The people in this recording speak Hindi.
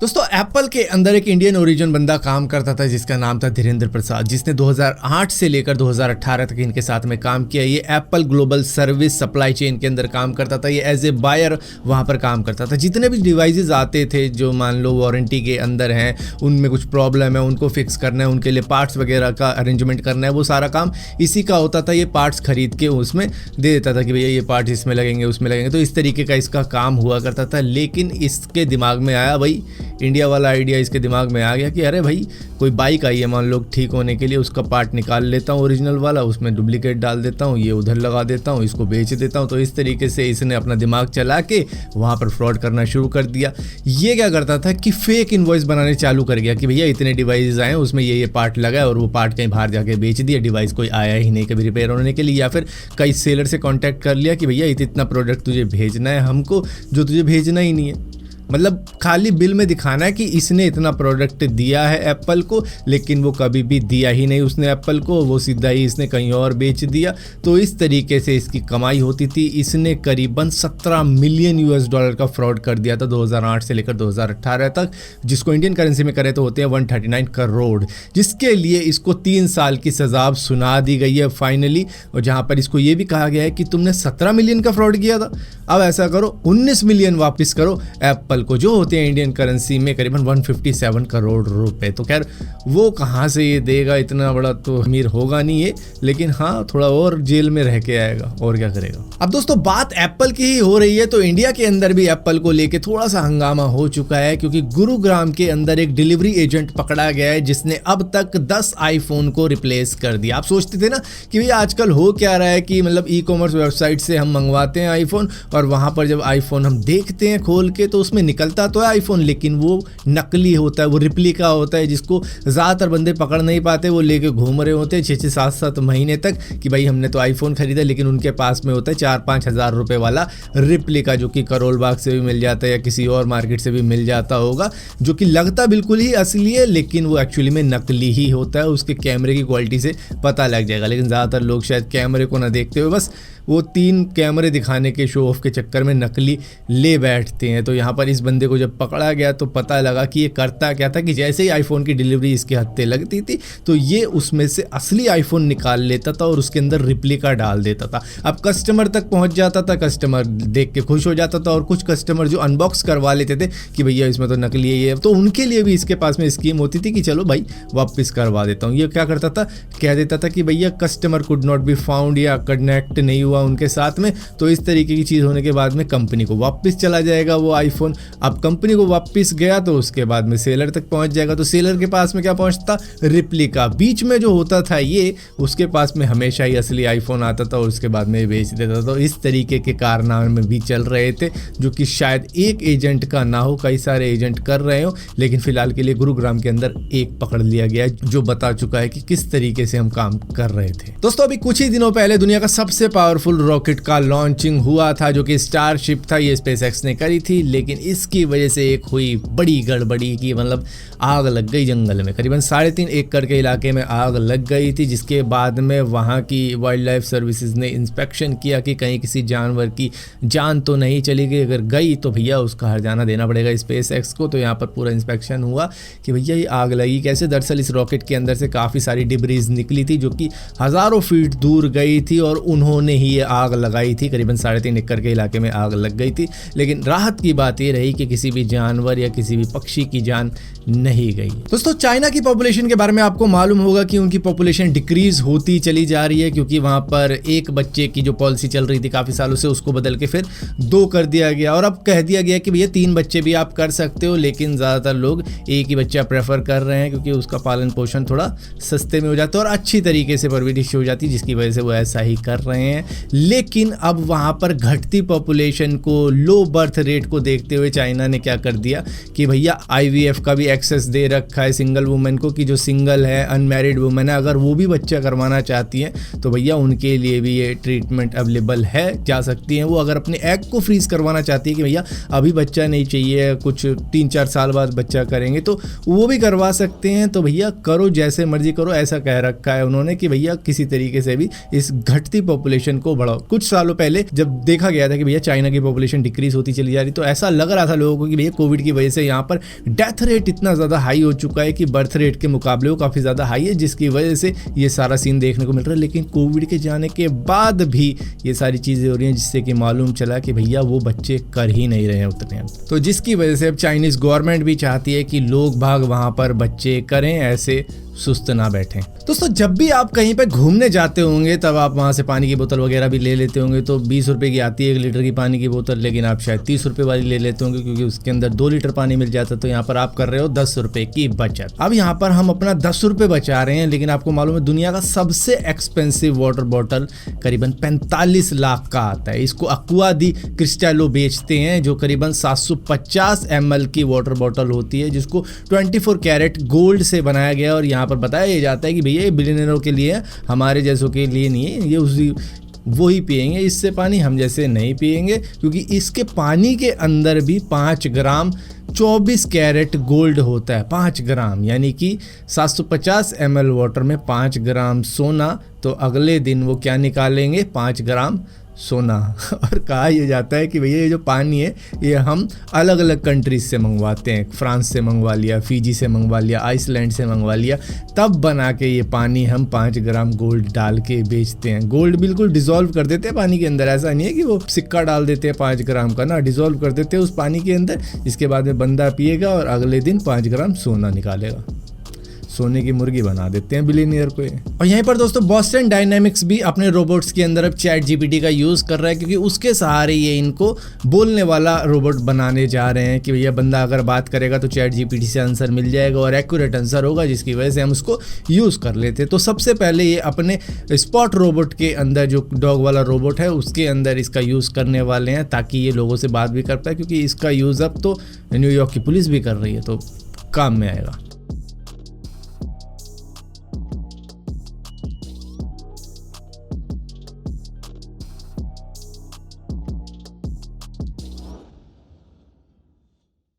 दोस्तों एप्पल के अंदर एक इंडियन ओरिजिन बंदा काम करता था जिसका नाम था धीरेन्द्र प्रसाद, जिसने 2008 से लेकर 2018 तक इनके साथ में काम किया। ये Apple global service supply chain के अंदर काम करता था। ये एज ए बायर वहाँ पर काम करता था। जितने भी डिवाइसेस आते थे जो मान लो वारंटी के अंदर हैं, उनमें कुछ प्रॉब्लम है, उनको फिक्स करना है, उनके लिए पार्ट्स वगैरह का अरेंजमेंट करना है, वो सारा काम इसी का होता था। ये पार्ट्स खरीद के उसमें दे देता था कि भैया ये पार्ट्स इसमें लगेंगे, उसमें लगेंगे। तो इस तरीके का इसका काम हुआ करता था। लेकिन इसके दिमाग में आया, भाई इंडिया वाला आइडिया इसके दिमाग में आ गया कि अरे भाई कोई बाइक आई है मान लो ठीक होने के लिए, उसका पार्ट निकाल लेता हूँ ओरिजिनल वाला, उसमें डुप्लीकेट डाल देता हूँ, ये उधर लगा देता हूँ, इसको बेच देता हूँ। तो इस तरीके से इसने अपना दिमाग चला के वहाँ पर फ्रॉड करना शुरू कर दिया। ये क्या करता था कि फेक इनवॉइस बनाने चालू कर गया कि भैया इतने डिवाइस आए, उसमें ये पार्ट लगा है, और वो पार्ट कहीं बाहर जाके बेच दिया। डिवाइस कोई आया ही नहीं कभी रिपेयर होने के लिए, या फिर कई सेलर से कॉन्टैक्ट कर लिया कि भैया इतना प्रोडक्ट तुझे भेजना है हमको जो तुझे भेजना ही नहीं है। मतलब खाली बिल में दिखाना है कि इसने इतना प्रोडक्ट दिया है एप्पल को, लेकिन वो कभी भी दिया ही नहीं उसने एप्पल को, वो सीधा ही इसने कहीं और बेच दिया। तो इस तरीके से इसकी कमाई होती थी। इसने करीबन 17 मिलियन यूएस डॉलर का फ्रॉड कर दिया था 2008 से लेकर 2018 तक, जिसको इंडियन करेंसी में करे तो होते हैं 139 करोड़, जिसके लिए इसको 3 साल की सजा सुना दी गई है फाइनली। और जहाँ पर इसको ये भी कहा गया है कि तुमने 17 मिलियन का फ्रॉड किया था, अब ऐसा करो 19 मिलियन वापस करो एप्पल को, जो होते हैं इंडियन करेंसी में करीबन 157 करोड़ रुपए। तो खैर वो कहाँ से ये देगा, इतना बड़ा तो अमीर होगा नहीं है, लेकिन हाँ थोड़ा और जेल में रह के आएगा, और क्या करेगा। अब दोस्तों बात एप्पल की ही हो रही है, तो इंडिया के अंदर भी एप्पल को लेके थोड़ा सा हंगामा हो चुका है, क्योंकि गुरुग्राम के अंदर एक डिलीवरी एजेंट पकड़ा गया है जिसने अब तक 10 आईफोन को रिप्लेस कर दिया। आप सोचते थे ना कि भैया आजकल हो क्या रहा है कि मतलब ई कॉमर्स वेबसाइट से हम मंगवाते हैं आईफोन, और वहां पर जब आईफोन हम देखते हैं खोल के तो उसमें निकलता तो है आईफोन, लेकिन वो नकली होता है, वो रिप्लिका होता है, जिसको ज़्यादातर बंदे पकड़ नहीं पाते। वो लेके घूम रहे होते हैं 6-6, 7-7 महीने तक कि भाई हमने तो आईफोन खरीदा, लेकिन उनके पास में होता है 4-5 हज़ार रुपये वाला रिप्लिका, जो कि करोल बाग से भी मिल जाता है या किसी और मार्केट से भी मिल जाता होगा, जो कि लगता बिल्कुल ही असली है, लेकिन वो एक्चुअली में नकली ही होता है। उसके कैमरे की क्वालिटी से पता लग जाएगा, लेकिन ज़्यादातर लोग शायद कैमरे को ना देखते हुए बस वो 3 कैमरे दिखाने के शो ऑफ के चक्कर में नकली ले बैठते हैं। तो यहाँ पर इस बंदे को जब पकड़ा गया तो पता लगा कि ये करता क्या था कि जैसे ही आईफोन की डिलीवरी इसके हत्थे लगती थी तो ये उसमें से असली आईफोन निकाल लेता था और उसके अंदर रिप्लिका डाल देता था। अब कस्टमर तक पहुँच जाता था, कस्टमर देख के खुश हो जाता था, और कुछ कस्टमर जो अनबॉक्स करवा लेते थे कि भैया इसमें तो नकली है ये, तो उनके लिए भी इसके पास में स्कीम होती थी कि चलो भाई वापस करवा देता हूँ। ये क्या करता था, कह देता था कि भैया customer could not be found या कनेक्ट नहीं हुआ उनके साथ में, तो इस तरीके की चीज़ होने के बाद में कंपनी को वापस चला जाएगा वो आईफोन। अब कंपनी को वापस गया तो उसके बाद में सेलर तक पहुंच जाएगा, तो सेलर के पास में क्या पहुंचता, रिप्लिका। बीच में जो होता था ये, उसके पास में हमेशा ही असली आईफोन आता था और उसके बाद में बेच देता था। तो इस तरीके के कारनामे भी चल रहे थे, जो कि शायद एक एजेंट का ना हो, कई सारे एजेंट कर रहे हो, लेकिन फिलहाल के लिए गुरुग्राम के अंदर एक पकड़ लिया गया जो बता चुका है कि किस तरीके से हम काम कर रहे थे। दोस्तों अभी कुछ ही दिनों पहले दुनिया का सबसे पावरफुल रॉकेट का लॉन्चिंग हुआ था, जो कि स्टारशिप था। ये स्पेसएक्स ने करी थी, लेकिन इसकी वजह से एक हुई बड़ी गड़बड़ी की मतलब आग लग गई जंगल में। करीबन 3.5 एकड़ के इलाके में आग लग गई थी, जिसके बाद में वहाँ की वाइल्ड लाइफ सर्विसेज ने इंस्पेक्शन किया कि कहीं किसी जानवर की जान तो नहीं चली गई, अगर गई तो भैया उसका हर्जाना देना पड़ेगा स्पेसएक्स को। तो यहाँ पर पूरा इंस्पेक्शन हुआ कि भैया ये आग लगी कैसे। दरअसल इस रॉकेट के अंदर से काफ़ी सारी डिब्रीज निकली थी, जो कि हज़ारों फीट दूर गई थी, और उन्होंने ही ये आग लगाई थी। करीबन 3.5 एकड़ के इलाके में आग लग गई थी, लेकिन राहत की बात ये रही कि किसी भी जानवर या किसी भी पक्षी की जान नहीं गई। दोस्तों चाइना की पॉपुलेशन के बारे में आपको मालूम होगा कि उनकी पॉपुलेशन डिक्रीज होती चली जा रही है, क्योंकि वहां पर एक बच्चे की जो पॉलिसी चल रही थी काफी सालों से, उसको बदल के फिर 2 कर दिया गया, और अब कह दिया गया कि भैया 3 बच्चे भी आप कर सकते हो, लेकिन ज्यादातर लोग एक ही बच्चा प्रेफर कर रहे हैं, क्योंकि उसका पालन पोषण थोड़ा सस्ते में हो जाता है और अच्छी तरीके से परवरिश हो जाती है, जिसकी वजह से वो ऐसा ही कर रहे हैं। लेकिन अब वहां पर घटती पॉपुलेशन को, लो बर्थ रेट को देखते हुए चाइना ने क्या कर दिया कि भैया आईवीएफ का भी एक्सेस दे रखा है सिंगल वुमेन को, कि जो सिंगल है, अनमैरिड वुमेन है, अगर वो भी बच्चा करवाना चाहती हैं तो भैया उनके लिए भी ये ट्रीटमेंट अवेलेबल है, जा सकती हैं। वो अगर अपने एग को फ्रीज करवाना चाहती है कि भैया अभी बच्चा नहीं चाहिए, कुछ 3-4 साल बाद बच्चा करेंगे, तो वो भी करवा सकते हैं। तो भैया करो, जैसे मर्जी करो, ऐसा कह रखा है उन्होंने कि भैया किसी तरीके से भी इस घटती पॉपुलेशन को को बढ़ाओ। कुछ सालों पहले जब देखा गया था कि भैया चाइना की पॉपुलेशन डिक्रीज होती चली जा रही, तो ऐसा लग रहा था लोगों को कि भैया कोविड की वजह से यहाँ पर डेथ रेट इतना ज़्यादा हाई हो चुका है कि बर्थ रेट के मुकाबले वो काफ़ी ज़्यादा हाई है, जिसकी वजह से ये सारा सीन देखने को मिल रहा है। लेकिन कोविड के जाने के बाद भी ये सारी चीज़ें हो रही हैं, जिससे कि मालूम चला कि भैया वो बच्चे कर ही नहीं रहे हैं उतने। तो जिसकी वजह से अब चाइनीज़ गवर्नमेंट भी चाहती है कि लोग भाग वहाँ पर बच्चे करें, ऐसे सुस्त ना बैठें। दोस्तों, जब भी आप कहीं पे घूमने जाते होंगे तब आप वहाँ से पानी की बोतल वगैरह भी ले लेते होंगे। तो 20 रुपए की आती है 1 लीटर की पानी की बोतल, लेकिन आप शायद 30 रुपए वाली ले लेते होंगे, क्योंकि उसके अंदर 2 लीटर पानी मिल जाता है। तो यहाँ पर आप कर रहे हो 10 रुपए की बचत। अब यहाँ पर हम अपना 10 रुपए बचा रहे हैं, लेकिन आपको मालूम है दुनिया का सबसे एक्सपेंसिव वाटर बॉटल करीबन 45 लाख का आता है। इसको एक्वा दी क्रिस्टलो बेचते हैं, जो करीबन 750 ml की वाटर बॉटल होती है, जिसको 24 कैरेट गोल्ड से बनाया गया। और यहाँ पर बताया जाता है कि भैया ये बिलियनरों के लिए है, हमारे जैसों के लिए नहीं है। ये उसी वो ही पिएंगे इससे पानी, हम जैसे नहीं पिएंगे, क्योंकि इसके पानी के अंदर भी 5 ग्राम 24 कैरेट गोल्ड होता है। 5 ग्राम यानी कि 750 ml वाटर में 5 ग्राम सोना, तो अगले दिन वो क्या निकालेंगे? 5 ग्राम सोना। और कहा यह जाता है कि भैया ये जो पानी है ये हम अलग अलग कंट्रीज से मंगवाते हैं। फ्रांस से मंगवा लिया, फिजी से मंगवा लिया, आइसलैंड से मंगवा लिया, तब बना के ये पानी हम 5 ग्राम गोल्ड डाल के बेचते हैं। गोल्ड बिल्कुल डिसॉल्व कर देते हैं पानी के अंदर, ऐसा नहीं है कि वो सिक्का डाल देते हैं 5 ग्राम का ना, डिसॉल्व कर देते हैं उस पानी के अंदर। इसके बाद में बंदा पिएगा और अगले दिन 5 ग्राम सोना निकालेगा। सोने की मुर्गी बना देते हैं बिलियनियर को। और यहीं पर दोस्तों बॉस्टन डायनामिक्स भी अपने रोबोट्स के अंदर अब चैट जीपीटी का यूज़ कर रहा है, क्योंकि उसके सहारे ये इनको बोलने वाला रोबोट बनाने जा रहे हैं कि भैया बंदा अगर बात करेगा तो चैट जीपीटी से आंसर मिल जाएगा और एक्यूरेट आंसर होगा, जिसकी वजह से हम उसको यूज़ कर लेते हैं। तो सबसे पहले ये अपने स्पॉट रोबोट के अंदर, जो डॉग वाला रोबोट है उसके अंदर इसका यूज़ करने वाले हैं, ताकि ये लोगों से बात भी कर पाए, क्योंकि इसका यूज़ अब तो न्यूयॉर्क की पुलिस भी कर रही है, तो काम में आएगा।